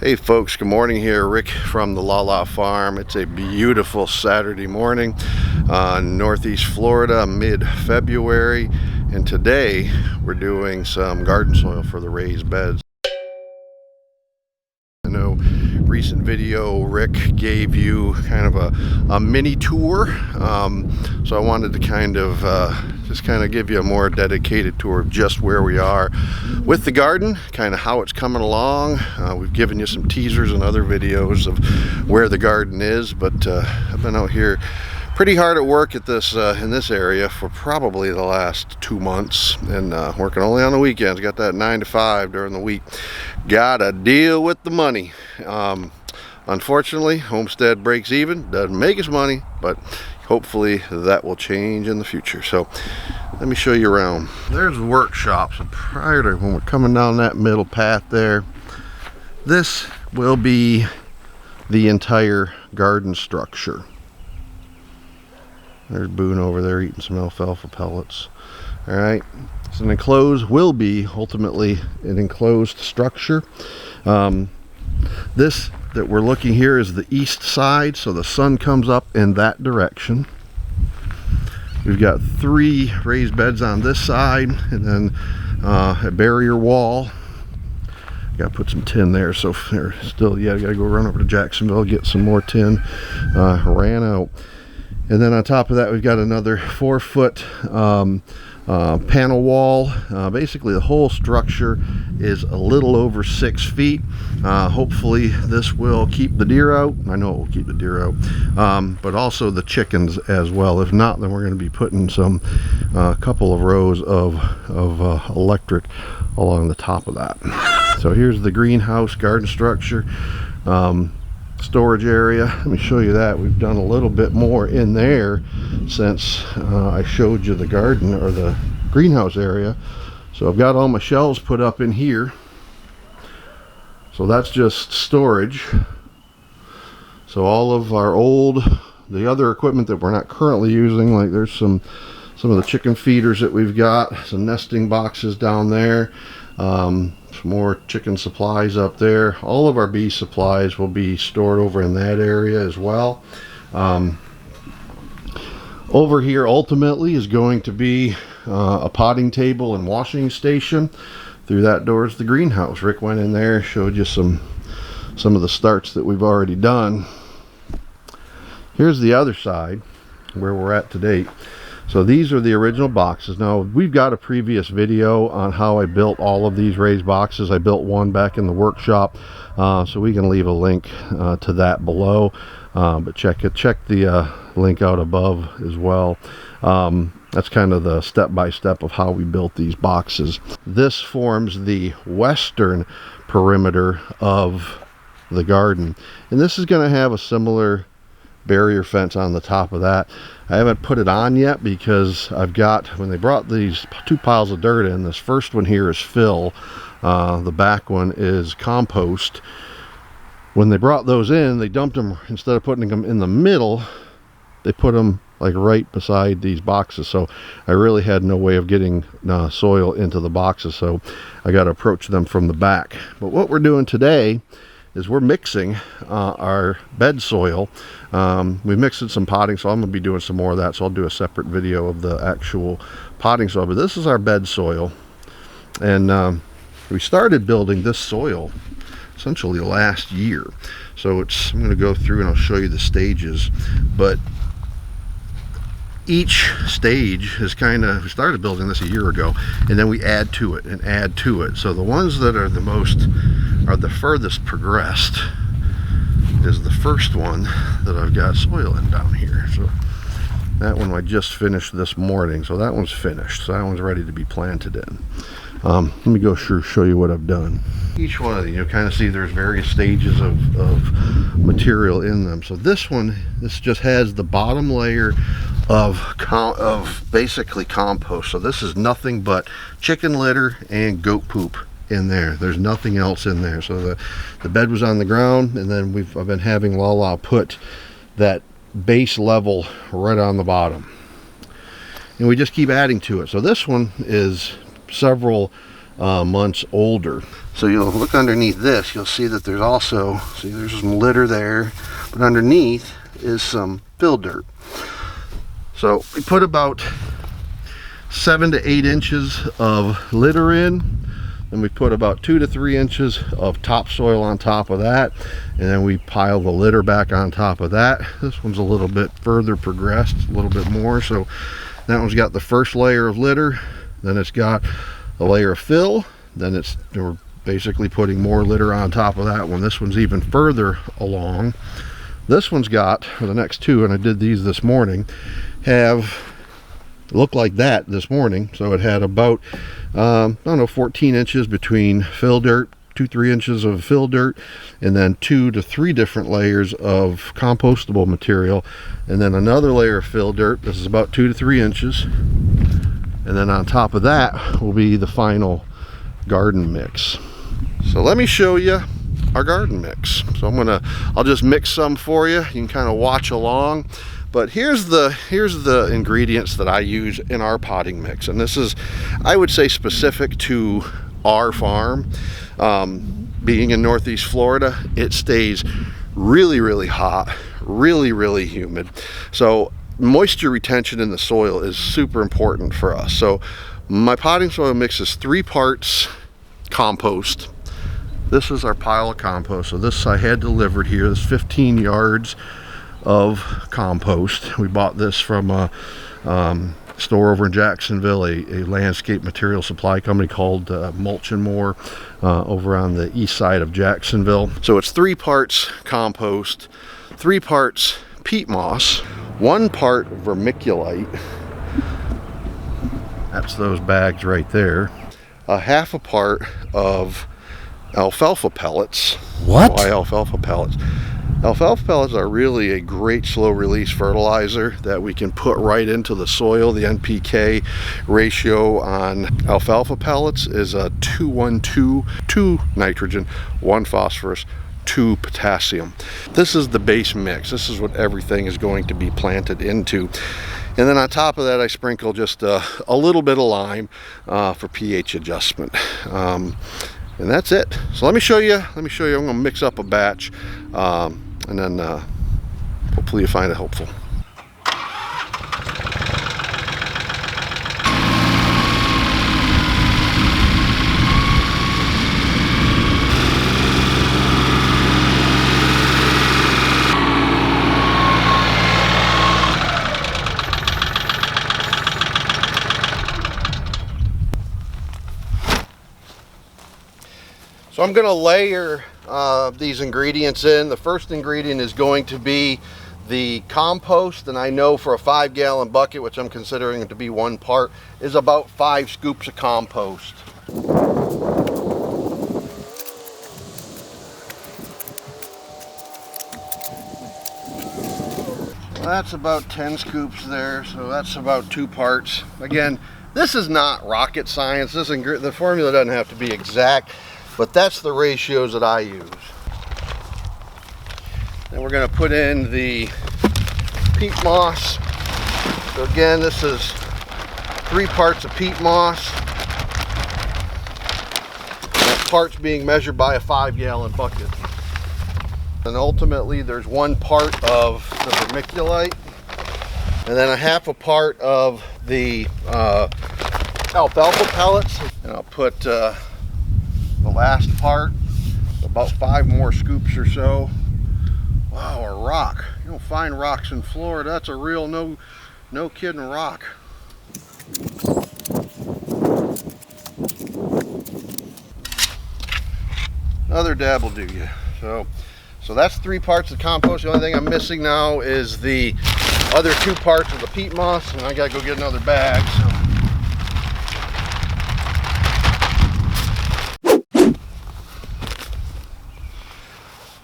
Hey folks, good morning here. Rick from the LaLa farm. It's a beautiful Saturday morning on Northeast Florida, mid-February, and today we're doing some garden soil for the raised beds. I know recent video Rick gave you kind of a mini tour, so I wanted to kind of just give you a more dedicated tour of just where we are with the garden, kind of how it's coming along. We've given you some teasers and other videos of where the garden is, but I've been out here pretty hard at work at this in this area for probably the last 2 months, and working only on the weekends. Got that 9 to 5 during the week. Gotta deal with the money. Unfortunately, homestead breaks even, doesn't make us money, but hopefully that will change in the future. So let me show you around. There's the workshop. So prior to when we're coming down that middle path there, this will be the entire garden structure. There's Boone over there eating some alfalfa pellets. All right, so an enclosed will be ultimately an enclosed structure. This that we're looking here is the east side, so the sun comes up in that direction. We've got 3 raised beds on this side, and then a barrier wall. Got to put some tin there, so they're still, yeah, got to go run over to Jacksonville, get some more tin. Ran out. And then on top of that, we've got another 4-foot panel wall. Basically the whole structure is a little over 6 feet. Hopefully this will keep the deer out. I know it will keep the deer out, but also the chickens as well. If not, then we're going to be putting some couple of rows of electric along the top of that. So here's the greenhouse garden structure. Storage area. Let me show you that. We've done a little bit more in there since I showed you the garden or the greenhouse area. So I've got all my shelves put up in here. So that's just storage. So all of our the other equipment that we're not currently using, like there's some of the chicken feeders that we've got, some nesting boxes down there. Some more chicken supplies up there. All of our bee supplies will be stored over in that area as well. Over here ultimately is going to be a potting table and washing station. Through that door is the greenhouse. Rick went in there, showed you some of the starts that we've already done. Here's the other side where we're at to date. So these are the original boxes. Now we've got a previous video on how I built all of these raised boxes. I built one back in the workshop, so we can leave a link to that below, but check the link out above as well. That's kind of the step-by-step of how we built these boxes. This forms the western perimeter of the garden, and this is going to have a similar barrier fence on the top of that. I haven't put it on yet because I've got, when they brought these 2 piles of dirt in, this first one here is fill, the back one is compost. When they brought those in, they dumped them, instead of putting them in the middle, they put them like right beside these boxes. So I really had no way of getting soil into the boxes, so I got to approach them from the back. But what we're doing today is we're mixing our bed soil. We mixed in some potting soil. I'm going to be doing some more of that, so I'll do a separate video of the actual potting soil. But this is our bed soil, and we started building this soil essentially last year. So I'm going to go through and I'll show you the stages, but each stage is we started building this a year ago, and then we add to it and add to it. So the ones that are the furthest progressed is the first one that I've got soil in down here. So that one I just finished this morning, so that one's finished. So that one's ready to be planted in. Let me go show you what I've done. Each one of these, you'll kind of see there's various stages of material in them. So this just has the bottom layer of basically compost. So this is nothing but chicken litter and goat poop in there. There's nothing else in there. So the bed was on the ground, and then I've been having LaLa put that base level right on the bottom, and we just keep adding to it. So this one is several months older. So you'll look underneath this, you'll see that there's also, see there's some litter there, but underneath is some fill dirt. So we put about 7 to 8 inches of litter in, and we put about 2 to 3 inches of topsoil on top of that, and then we pile the litter back on top of that. This one's a little bit further progressed, a little bit more. So that one's got the first layer of litter, then it's got a layer of fill, then we're basically putting more litter on top of that one. This one's even further along. This one's got, for the next two, and I did these this morning, have looked like that this morning. So it had about I don't know, 14 inches between fill dirt, 2-3 inches of fill dirt, and then 2 to 3 different layers of compostable material, and then another layer of fill dirt. This is about 2 to 3 inches, and then on top of that will be the final garden mix. So let me show you our garden mix. So I'll just mix some for you. You can kind of watch along. But here's the ingredients that I use in our potting mix, and this is, I would say, specific to our farm. Being in Northeast Florida, it stays really, really hot, really, really humid. So moisture retention in the soil is super important for us. So my potting soil mix is 3 parts compost. This is our pile of compost. So this I had delivered here. This 15 yards of compost. We bought this from a store over in Jacksonville, a landscape material supply company called Mulch and More, over on the east side of Jacksonville. So it's 3 parts compost, 3 parts peat moss, 1 part vermiculite. That's those bags right there. A half a part of alfalfa pellets. What? Why alfalfa pellets? Alfalfa pellets are really a great slow release fertilizer that we can put right into the soil. The NPK ratio on alfalfa pellets is a 2-1-2, 2 nitrogen, 1 phosphorus, 2 potassium. This is the base mix. This is what everything is going to be planted into. And then on top of that, I sprinkle just a little bit of lime for pH adjustment. And that's it. So let me show you. I'm going to mix up a batch, and then hopefully you find it helpful. So I'm going to layer these ingredients in. The first ingredient is going to be the compost, and I know for a 5-gallon bucket, which I'm considering it to be 1 part, is about 5 scoops of compost. Well, that's about 10 scoops there, so that's about 2 parts. Again, this is not rocket science. The formula doesn't have to be exact, but that's the ratios that I use. And we're going to put in the peat moss. So again, this is 3 parts of peat moss. That part's being measured by a 5-gallon bucket. And ultimately there's 1 part of the vermiculite, and then a half a part of the alfalfa pellets. And I'll put the last part, about 5 more scoops or so. Wow, a rock. You don't find rocks in Florida. That's a real no kidding rock. Another dab will do you. So that's 3 parts of compost. The only thing I'm missing now is the other 2 parts of the peat moss, and I gotta go get another bag.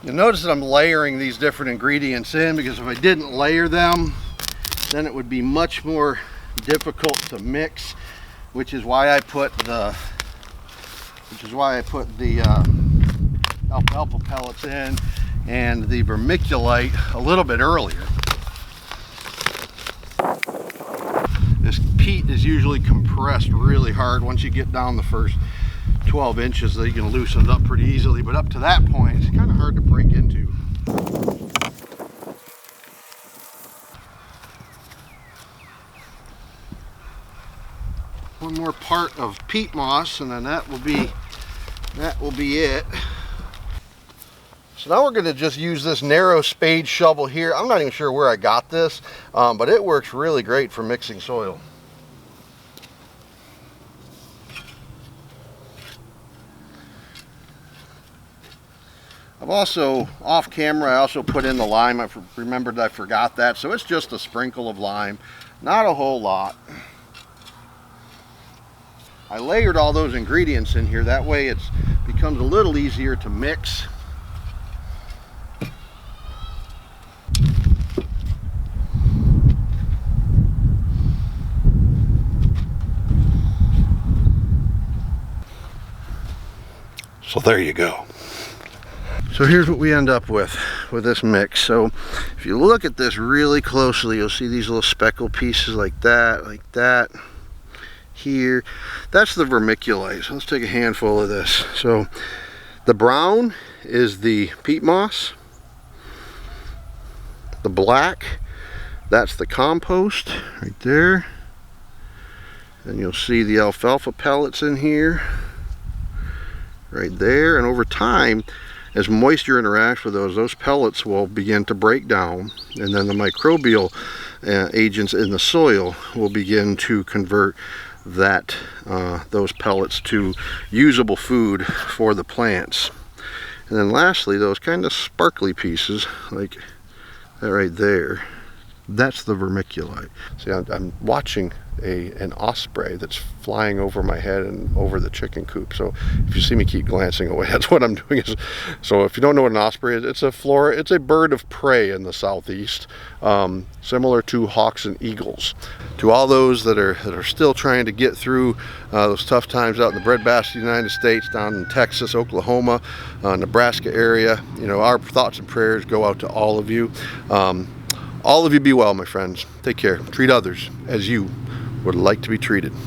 You'll notice that I'm layering these different ingredients in, because if I didn't layer them, then it would be much more difficult to mix, which is why I put the alfalfa pellets in and the vermiculite a little bit earlier. This peat is usually compressed really hard once you get down the first 12 inches, that you can loosen it up pretty easily, but up to that point, it's kind of hard to break into. One more part of peat moss, and then that will be it. So now we're going to just use this narrow spade shovel here. I'm not even sure where I got this, but it works really great for mixing soil. I've also, off camera, I also put in the lime. I remembered I forgot that. So it's just a sprinkle of lime, not a whole lot. I layered all those ingredients in here. That way it becomes a little easier to mix. So there you go. So here's what we end up with this mix. So if you look at this really closely, you'll see these little speckle pieces like that, here. That's the vermiculite. So let's take a handful of this. So the brown is the peat moss. The black, that's the compost right there. And you'll see the alfalfa pellets in here, right there. And over time, as moisture interacts with those pellets will begin to break down, and then the microbial agents in the soil will begin to convert those pellets to usable food for the plants. And then lastly, those kind of sparkly pieces like that right there, that's the vermiculite. See, I'm watching an osprey that's flying over my head and over the chicken coop. So if you see me keep glancing away, that's what I'm doing. So if you don't know what an osprey is, it's a bird of prey in the southeast, similar to hawks and eagles. To all those that are still trying to get through those tough times out in the breadbasket of the United States, down in Texas, Oklahoma, Nebraska area, you know, our thoughts and prayers go out to all of you. All of you be well, my friends. Take care. Treat others as you would like to be treated.